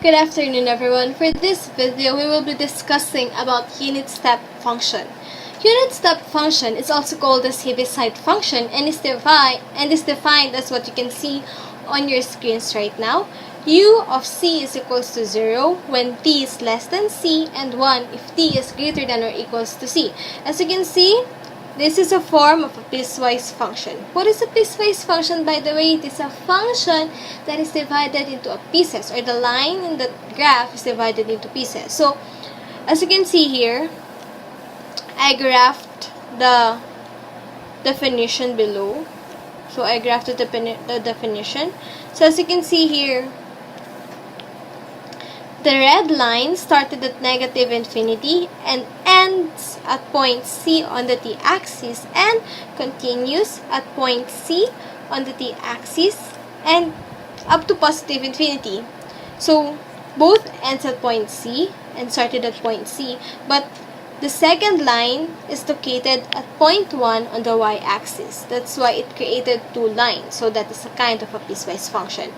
Good afternoon, everyone. For this video, we will be discussing about unit step function. Unit step function is also called as Heaviside function and is defined as what you can see on your screens right now. U of c is equals to 0 when t is less than c and 1 if t is greater than or equals to c. As you can see, this is a form of a piecewise function. What is a piecewise function, by the way? It is a function that is divided into pieces, or the line in the graph is divided into pieces. So, as you can see here, I graphed the definition below. So, I graphed the definition. So, as you can see here, the red line started at negative infinity and ends at point C on the t-axis and continues at point C on the t-axis and up to positive infinity. So, both ends at point C and started at point C, but the second line is located at point 1 on the y-axis. That's why it created two lines. So that is a kind of a piecewise function.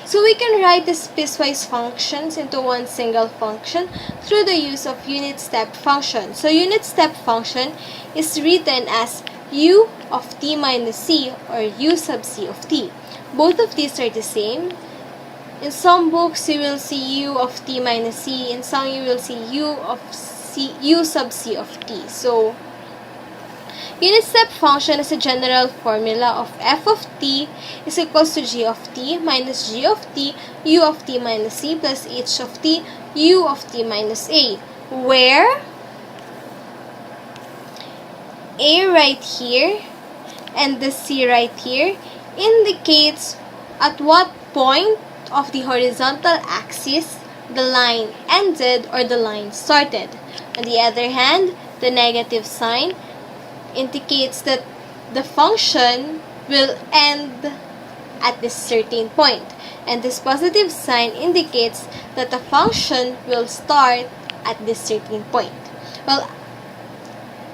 So we can write these piecewise functions into one single function through the use of unit step function. So unit step function is written as u of t minus c or u sub c of t. Both of these are the same. In some books, you will see u of t minus c. In some, you will see u sub c of t. So, unit step function is a general formula of f of t is equals to g of t minus g of t, u of t minus c plus h of t, u of t minus a, where a right here and the c right here indicates at what point of the horizontal axis the line ended or the line started. On the other hand, the negative sign indicates that the function will end at this certain point. And this positive sign indicates that the function will start at this certain point. Well,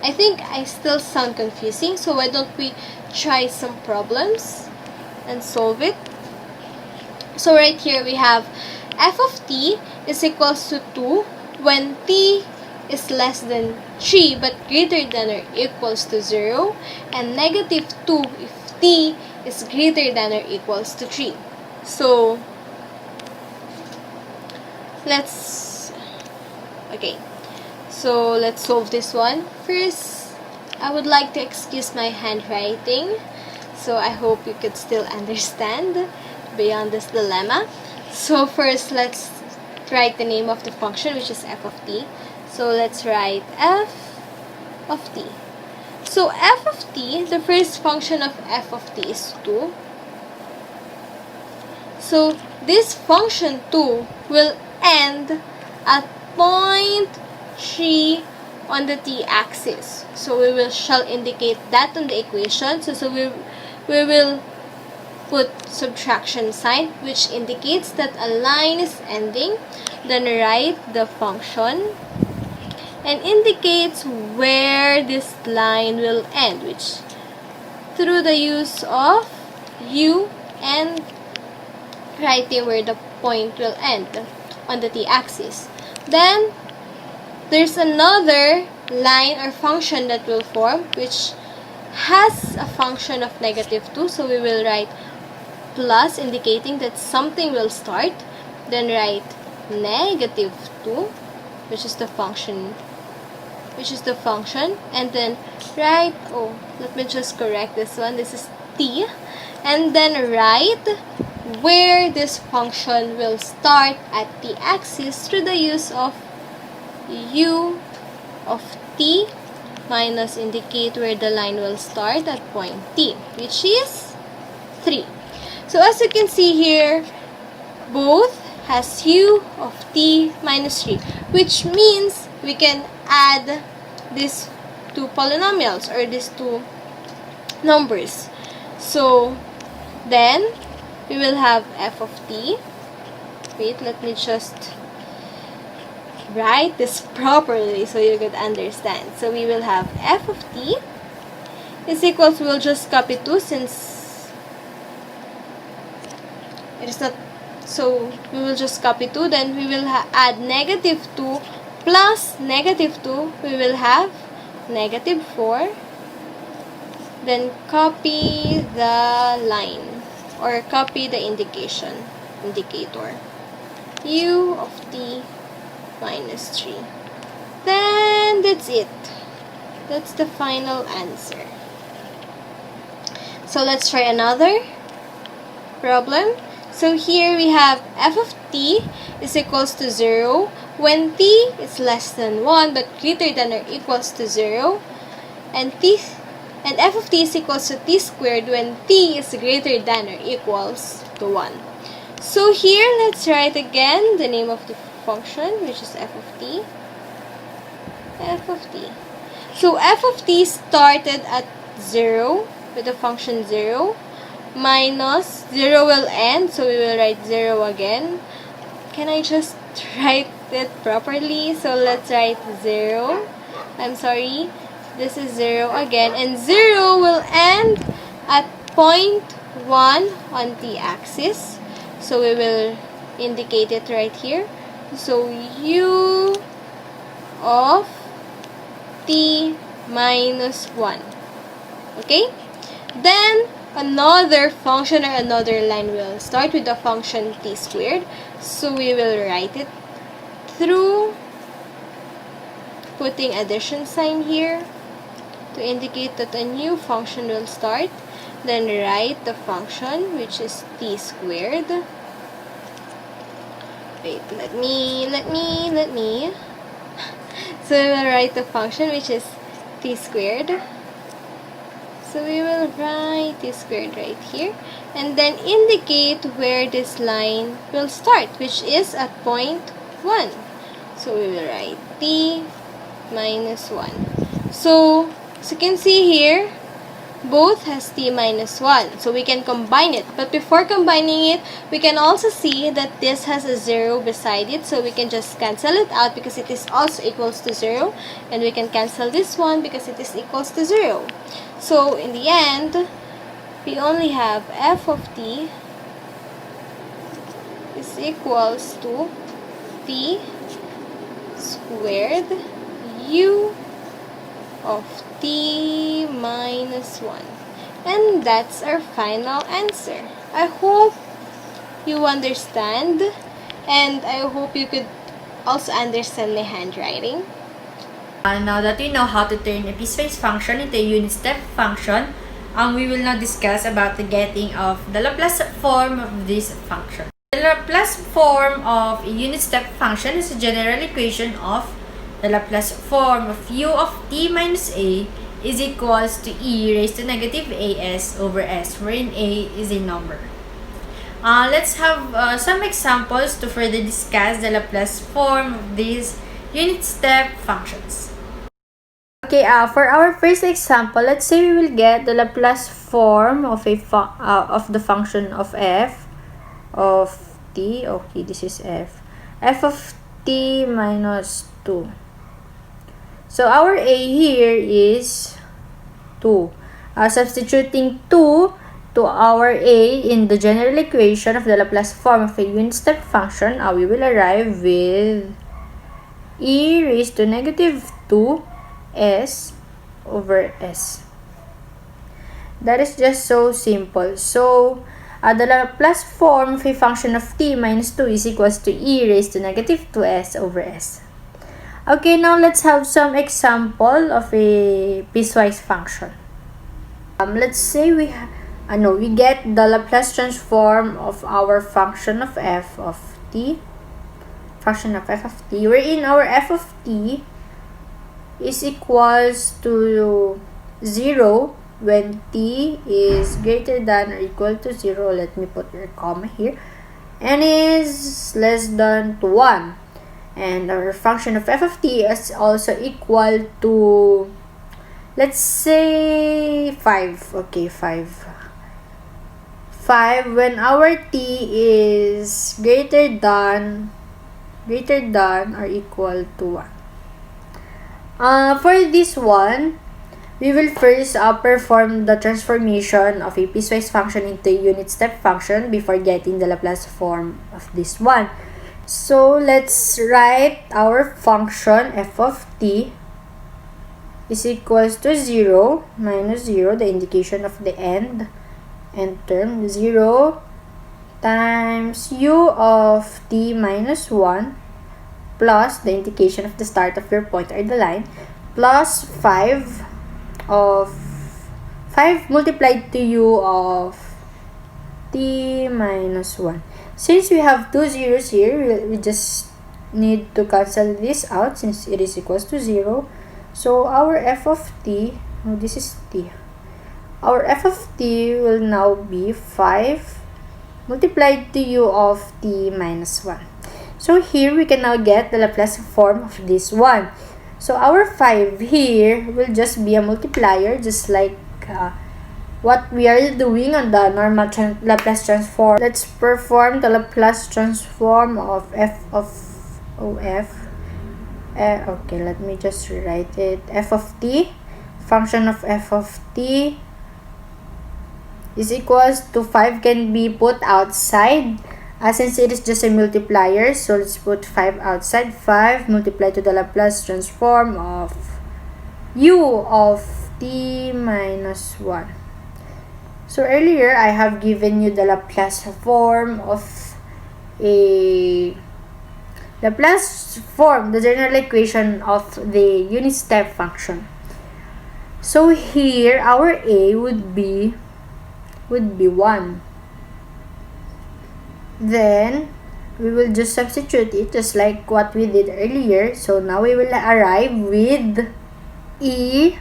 I think I still sound confusing, so why don't we try some problems and solve it? So right here we have f of t is equals to 2 when t is less than 3 but greater than or equals to 0, and negative 2 if t is greater than or equals to 3. So, let's solve this one. First, I would like to excuse my handwriting, so I hope you could still understand beyond this dilemma. So first, let's write the name of the function, which is f of t. So let's write f of t. So f of t, the first function of f of t is 2. So this function 2 will end at point 3 on the t-axis. So we shall indicate that on the equation. So we will put subtraction sign, which indicates that a line is ending. Then write the function and indicates where this line will end, which through the use of u and writing where the point will end on the t-axis. Then there's another line or function that will form, which has a function of negative 2. So we will write plus, indicating that something will start. Then write negative 2, which is the function, and then write, let me just correct this one, this is t, and then write where this function will start at the axis through the use of u of t minus indicate where the line will start at point t, which is 3. So as you can see here, both has u of t minus 3, which means we can add these two polynomials or these two numbers. So then we will have f of t. Wait, let me just write this properly so you could understand. So we will have f of t is equals, we'll just copy 2 since it is not So we will just copy 2. Then we will add negative 2 plus negative 2. We will have negative 4. Then copy the line or copy the indicator. U of t minus 3. Then that's it. That's the final answer. So let's try another problem. So here we have f of t is equals to 0 when t is less than 1 but greater than or equals to 0, and f of t is equals to t squared when t is greater than or equals to 1. So here, let's write again the name of the function, which is f of t. F of t. So f of t started at 0 with the function 0 minus 0 will end, so we will write 0 again. Can I just write it properly? So let's write 0. I'm sorry. This is 0 again, and 0 will end at point 1 on t-axis. So we will indicate it right here. So u of t minus 1. Okay? Then another function or another line will start with the function t squared. So we will write it through putting addition sign here to indicate that a new function will start. Then write the function, which is t squared. Wait, let me. So we will write the function, which is t squared. So we will write t squared right here. And then indicate where this line will start, which is at point 1. So we will write t minus 1. So, as you can see here, both has t minus 1. So we can combine it. But before combining it, we can also see that this has a 0 beside it. So we can just cancel it out because it is also equals to 0. And we can cancel this one because it is equals to 0. So in the end, we only have f of t is equals to t squared u of t minus 1. And that's our final answer. I hope you understand, and I hope you could also understand my handwriting. Now that we know how to turn a piecewise function into a unit step function, we will now discuss about the getting of the Laplace form of this function. The Laplace form of a unit step function is a general equation of the Laplace form of u of t minus a is equals to e raised to negative as over s, wherein a is a number. Let's have some examples to further discuss the Laplace form of these unit step functions. Okay, for our first example, let's say we will get the Laplace form of of the function of f of t. Okay, this is f of t minus 2. So our a here is 2. Substituting 2 to our a in the general equation of the Laplace form of a unit step function, we will arrive with e raised to negative 2 s over s. That is just so simple. So the Laplace form of a function of t minus 2 is equals to e raised to negative 2s over s. Okay, now let's have some example of a piecewise function. Let's say we get the Laplace transform of our function of f of t, wherein our f of t is equals to 0 when t is greater than or equal to 0. Let me put a comma here. And is less than to 1. And our function of f of t is also equal to, let's say, 5. Okay, 5. 5 when our t is greater than or equal to 1. For this one, we will first perform the transformation of a piecewise function into a unit step function before getting the Laplace form of this one. So let's write our function f of t is equals to 0 minus 0, the indication of the end term, 0 times u of t minus 1 plus the indication of the start of your point or the line plus 5 multiplied to u of t minus 1. Since we have two zeros here, we just need to cancel this out since it is equals to 0. So our f of t, this is t. Our f of t will now be 5 multiplied to u of t minus 1. So here we can now get the Laplace form of this one. So our 5 here will just be a multiplier, just like what we are doing on the normal Laplace transform. Let's perform the Laplace transform of f of okay, let me just write it. F of t, function of f of t is equals to 5 can be put outside since it is just a multiplier. So let's put 5 outside. 5 multiplied to the Laplace transform of u of t minus 1. So earlier I have given you the Laplace form of the general equation of the unit step function. So here our a would be 1. Then we will just substitute it just like what we did earlier. So now we will arrive with e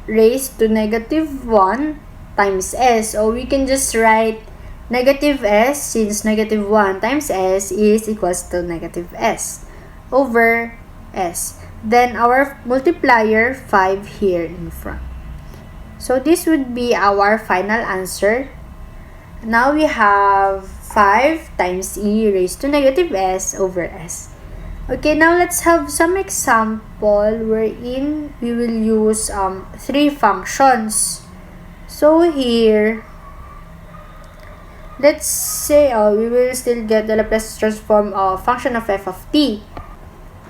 raised to negative 1 times s. So we can just write negative s since negative 1 times s is equals to negative s over s. Then our multiplier 5 here in front. So this would be our final answer. Now we have 5 times e raised to negative s over s. Okay, now let's have some example wherein we will use 3 functions. So here, let's say we will still get the Laplace transform of function of f of t.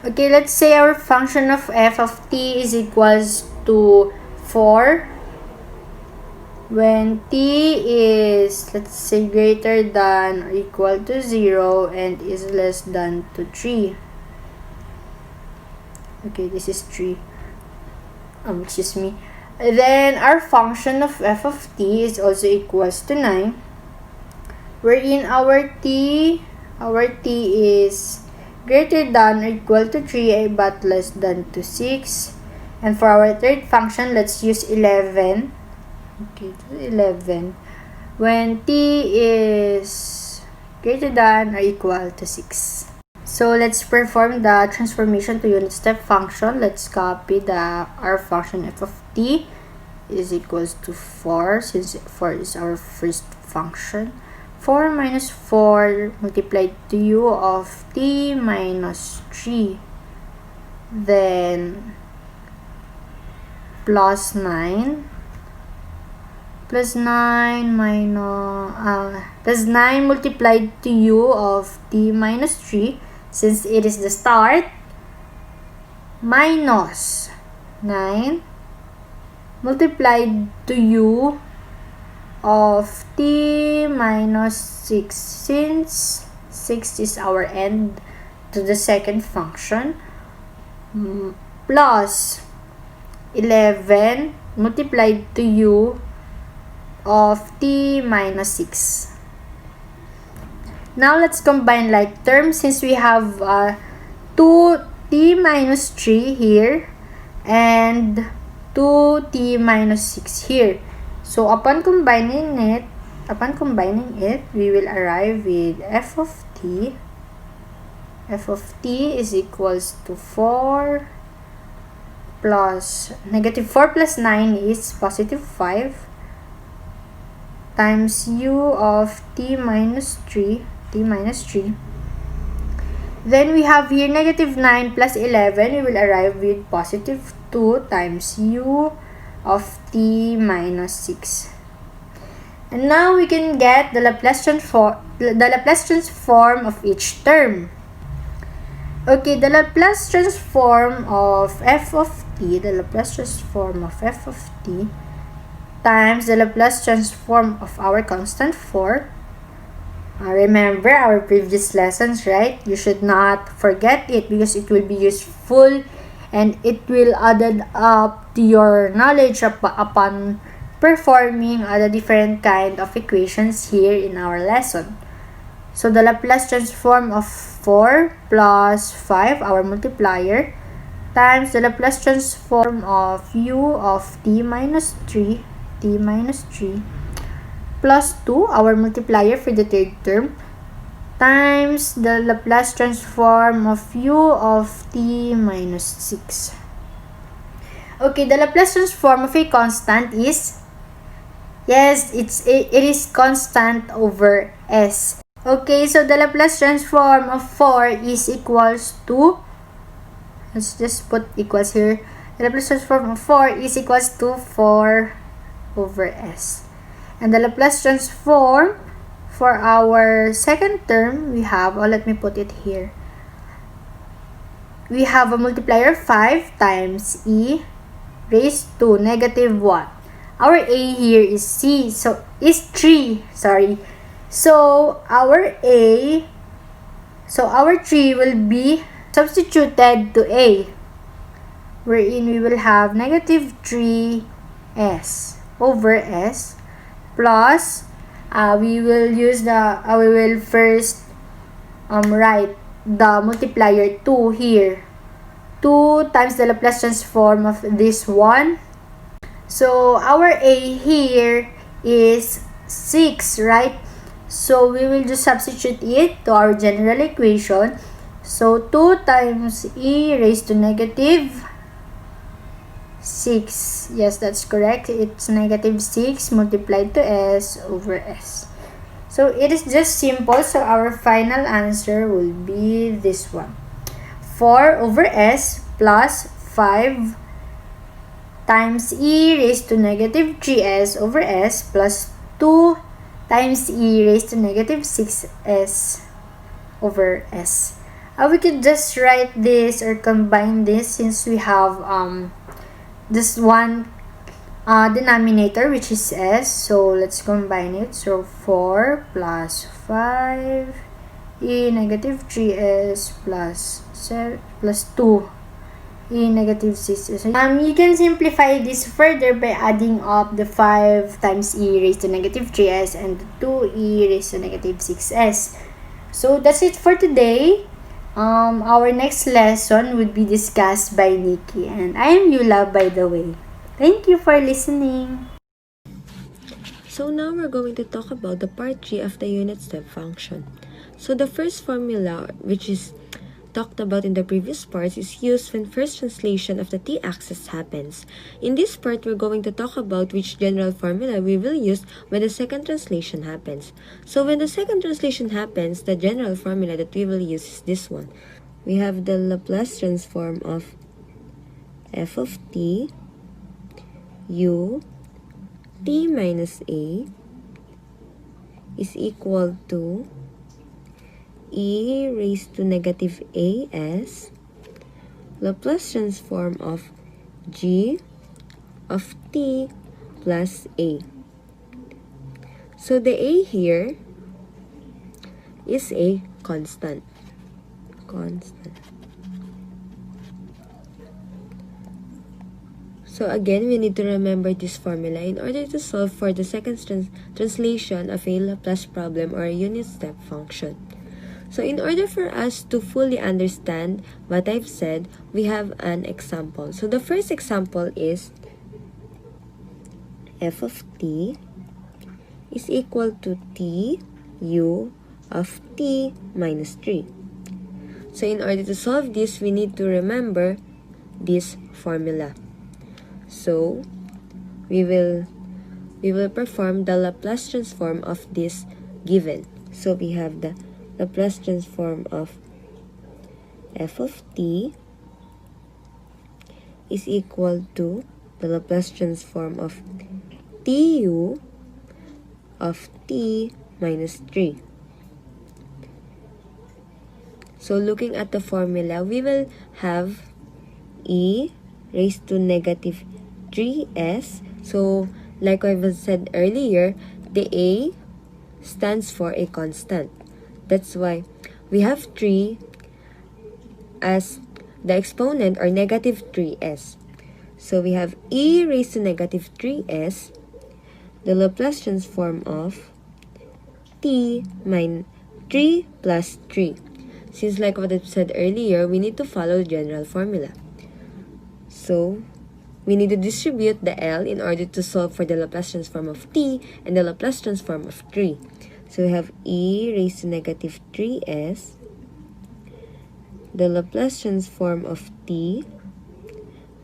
Okay, let's say our function of f of t is equals to 4 when t is, let's say, greater than or equal to 0 and is less than to 3. Okay, this is 3. Excuse me. Then our function of f of t is also equals to 9, wherein our t is greater than or equal to 3 but less than to 6. And for our third function, let's use 11. Okay, 11 when t is greater than or equal to 6. So let's perform the transformation to unit step function. Let's copy our function f of t is equals to 4 since 4 is our first function. 4 minus 4 multiplied to u of t minus 3. Then plus 9 multiplied to u of t minus 3 since it is the start, minus 9 multiplied to u of t minus 6 since 6 is our end to the second function, plus 11 multiplied to u of t minus 6. Now let's combine like terms since we have 2t minus 3 here and 2t minus 6 here. So upon combining it, we will arrive with f of t. F of t is equals to 4 plus negative 4 plus 9 is positive 5 times u of t minus 3. Then we have here negative 9 plus 11. We will arrive with positive 2 times u of t minus 6. And now we can get the Laplace transform of each term. Okay, the Laplace transform of f of t, times the Laplace transform of our constant 4. Remember our previous lessons, right? You should not forget it because it will be useful and it will add up to your knowledge upon performing the different kind of equations here in our lesson. So the Laplace transform of 4 plus 5, our multiplier, times the Laplace transform of u of t minus 3, plus 2, our multiplier for the third term, times the Laplace transform of u of t minus 6. Okay, the Laplace transform of a constant is, yes, it is constant over s. Okay, so the Laplace transform of 4 is equals to, let's just put equals here. The Laplace transform of 4 is equals to 4 over s. And the Laplace transform for our second term, we have, let me put it here. We have a multiplier 5 times e raised to negative 1. Our a here is c, so is 3, sorry. So our 3 will be substituted to a, wherein we will have negative 3s over s plus we will first write the multiplier 2 here. 2 times the Laplace transform of this one. So our a here is 6, right? So we will just substitute it to our general equation. So 2 times e raised to negative 6. Yes, that's correct. It's negative 6 multiplied to s over s. So it is just simple. So our final answer will be this one. 4 over s plus 5 times e raised to negative 3s over s plus 2 times e raised to negative 6s over s. We could just write this or combine this since we have this one denominator, which is s. So let's combine it. So 4 plus 5 e negative 3s plus 2 e negative 6s. You can simplify this further by adding up the 5 times e raised to negative 3s and the 2e raised to negative 6s. So that's it for today. Our next lesson would be discussed by Nikki, and I am Eula, by the way. Thank you for listening. So now we're going to talk about the part 3 of the unit step function. So the first formula, which is talked about in the previous parts, is used when first translation of the t-axis happens. In this part, we're going to talk about which general formula we will use when the second translation happens. So when the second translation happens, the general formula that we will use is this one. We have the Laplace transform of f of t u t minus a is equal to e raised to negative as Laplace transform of g of t plus a. So the a here is a constant. So again, we need to remember this formula in order to solve for the second translation of a Laplace problem or a unit step function. So in order for us to fully understand what I've said, we have an example. So the first example is f of t is equal to t u of t minus 3. So in order to solve this, we need to remember this formula. So we will perform the Laplace transform of this given. So we have the Laplace transform of f of t is equal to the Laplace transform of tu of t minus 3. So looking at the formula, we will have e raised to negative 3s. So like I said earlier, the a stands for a constant. That's why we have 3 as the exponent, or negative 3s. So we have e raised to negative 3s, the Laplace transform of t minus 3 plus 3. Since like what I said earlier, we need to follow the general formula. So we need to distribute the L in order to solve for the Laplace transform of t and the Laplace transform of 3. So we have e raised to negative 3s, the Laplace transform of t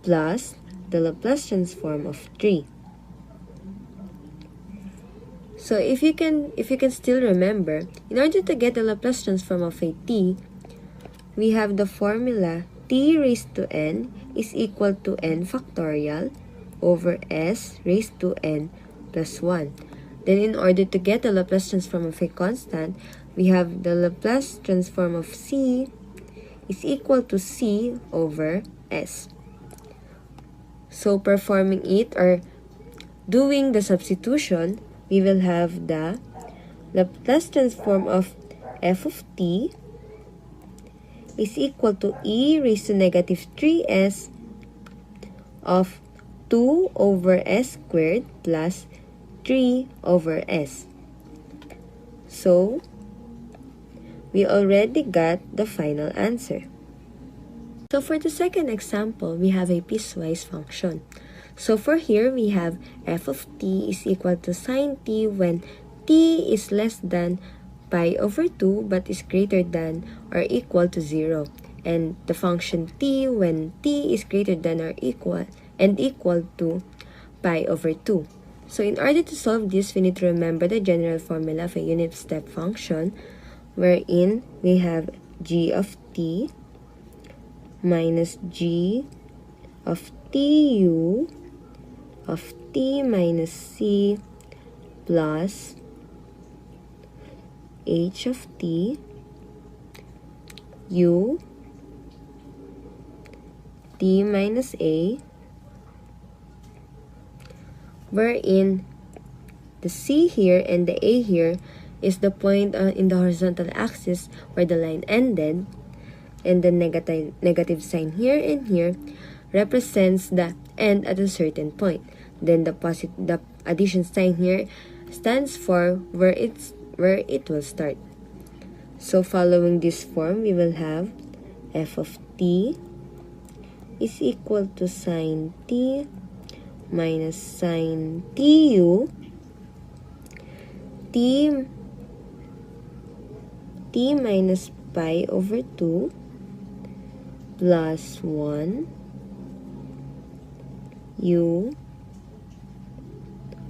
plus the Laplace transform of 3. So if you can still remember, in order to get the Laplace transform of a t, we have the formula t raised to n is equal to n factorial over s raised to n plus 1. Then in order to get the Laplace transform of a constant, we have the Laplace transform of c is equal to c over s. So performing it, or doing the substitution, we will have the Laplace transform of f of t is equal to e raised to negative 3s of 2 over s squared plus 3 over s. So we already got the final answer. So for the second example, we have a piecewise function. So for here, we have f of t is equal to sine t when t is less than pi over 2 but is greater than or equal to 0. And the function t when t is greater than or equal to pi over 2. So in order to solve this, we need to remember the general formula of a unit step function, wherein we have g of t minus g of tu of t minus c plus h of t u t minus a, wherein the c here and the a here is the point in the horizontal axis where the line ended, and the negative sign here and here represents the end at a certain point. Then the addition sign here stands for where it will start. So following this form, we will have f of t is equal to sine t minus sine tu t minus pi over 2 plus 1 u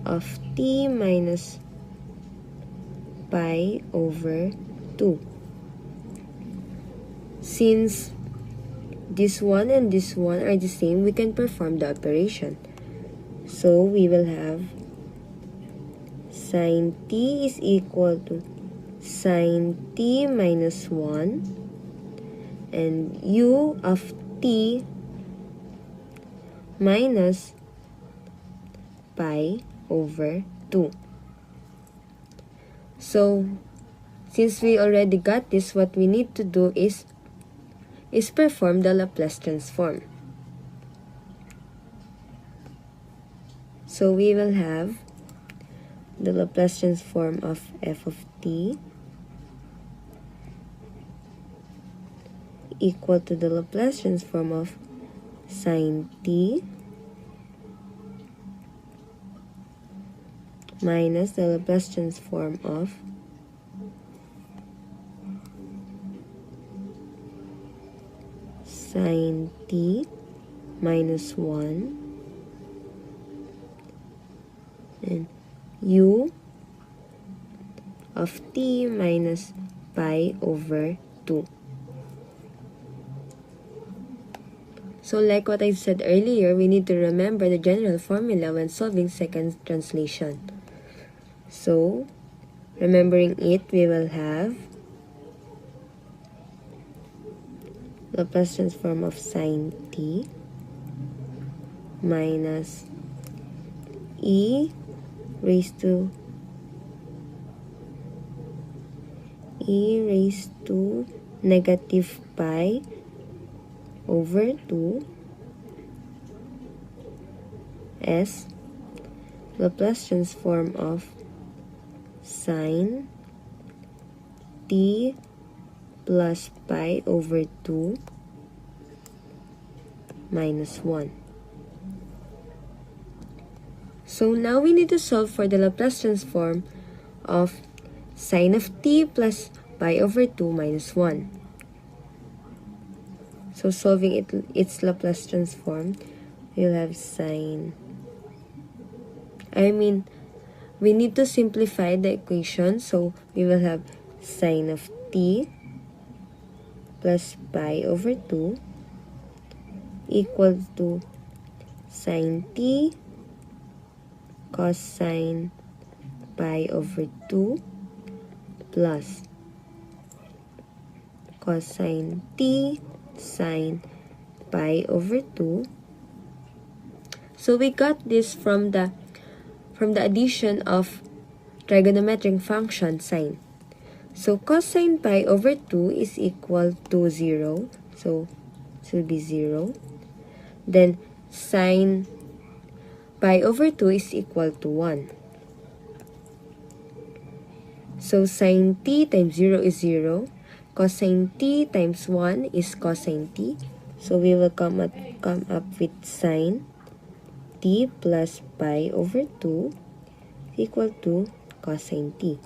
of t minus pi over 2. Since this one and this one are the same, we can perform the operation. So we will have sine t is equal to sine t minus 1 and u of t minus pi over 2. So since we already got this, what we need to do is perform the Laplace transform. So we will have the Laplace transform of f of t equal to the Laplace transform of sine t minus the Laplace transform of sine t minus 1 and u of t minus pi over 2. So like what I said earlier, we need to remember the general formula when solving second translation. So, remembering it, we will have Laplace transform of sine t minus e raised to negative pi over 2 s Laplace transform of sine t plus pi over 2 minus 1. So now we need to solve for the Laplace transform of sine of t plus pi over 2 minus 1. So solving its Laplace transform, we'll have we need to simplify the equation. So we will have sine of t plus pi over 2 equals to sine t cosine pi over 2 plus cosine t sine pi over 2. So we got this from the addition of trigonometric function sine. So cosine pi over 2 is equal to 0. So it will be 0. Then sine pi over 2 is equal to 1. So sine t times 0 is 0. Cosine t times 1 is cosine t. So we will come up with sine t plus pi over 2 equal to cosine t.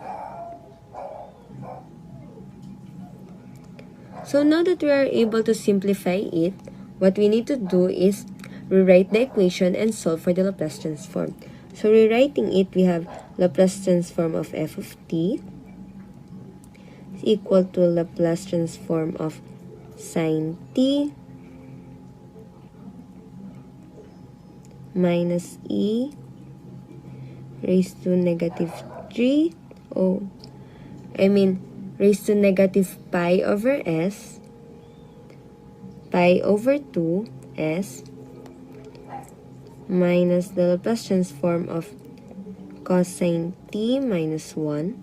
So now that we are able to simplify it, what we need to do is rewrite the equation and solve for the Laplace transform. So rewriting it, we have Laplace transform of f of t is equal to Laplace transform of sine t minus e raised to negative 3 raised to negative pi over s pi over 2 s minus the Laplace transform of cosine t minus 1.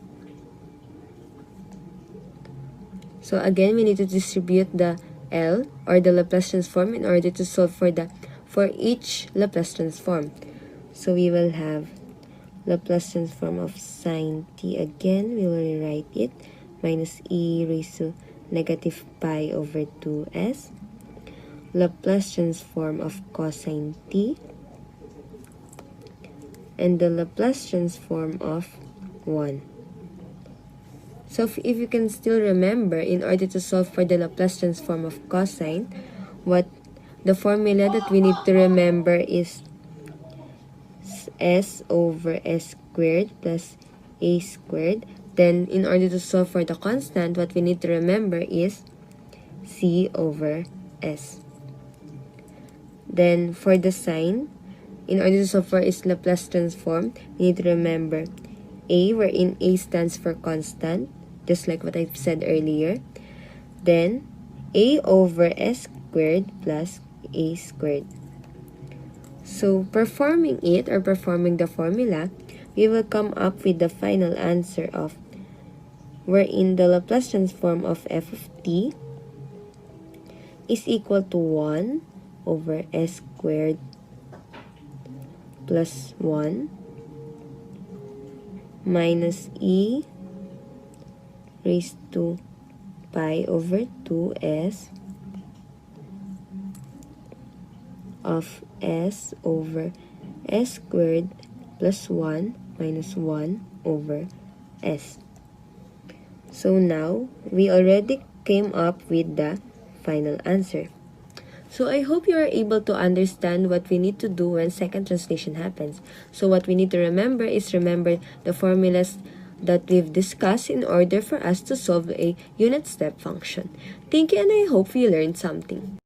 So again, we need to distribute the L or the Laplace transform in order to solve for each Laplace transform. So we will have Laplace transform of sine t again. We will rewrite it minus e raised to negative pi over 2s. Laplace transform of cosine t and the Laplace transform of 1. So if you can still remember, in order to solve for the Laplace transform of cosine, what the formula that we need to remember is s over s squared plus a squared. Then in order to solve for the constant, what we need to remember is c over s. Then for the sine, in order to solve for its Laplace transform, we need to remember a, wherein a stands for constant, just like what I've said earlier. Then a over s squared plus a squared. So performing the formula, we will come up with the final answer of wherein the Laplace transform of f of t is equal to 1 over s squared plus 1 minus e raised to pi over 2s of s over s squared plus 1 minus 1 over s. So now, we already came up with the final answer. So I hope you are able to understand what we need to do when second translation happens. So what we need to remember is remember the formulas that we've discussed in order for us to solve a unit step function. Thank you, and I hope you learned something.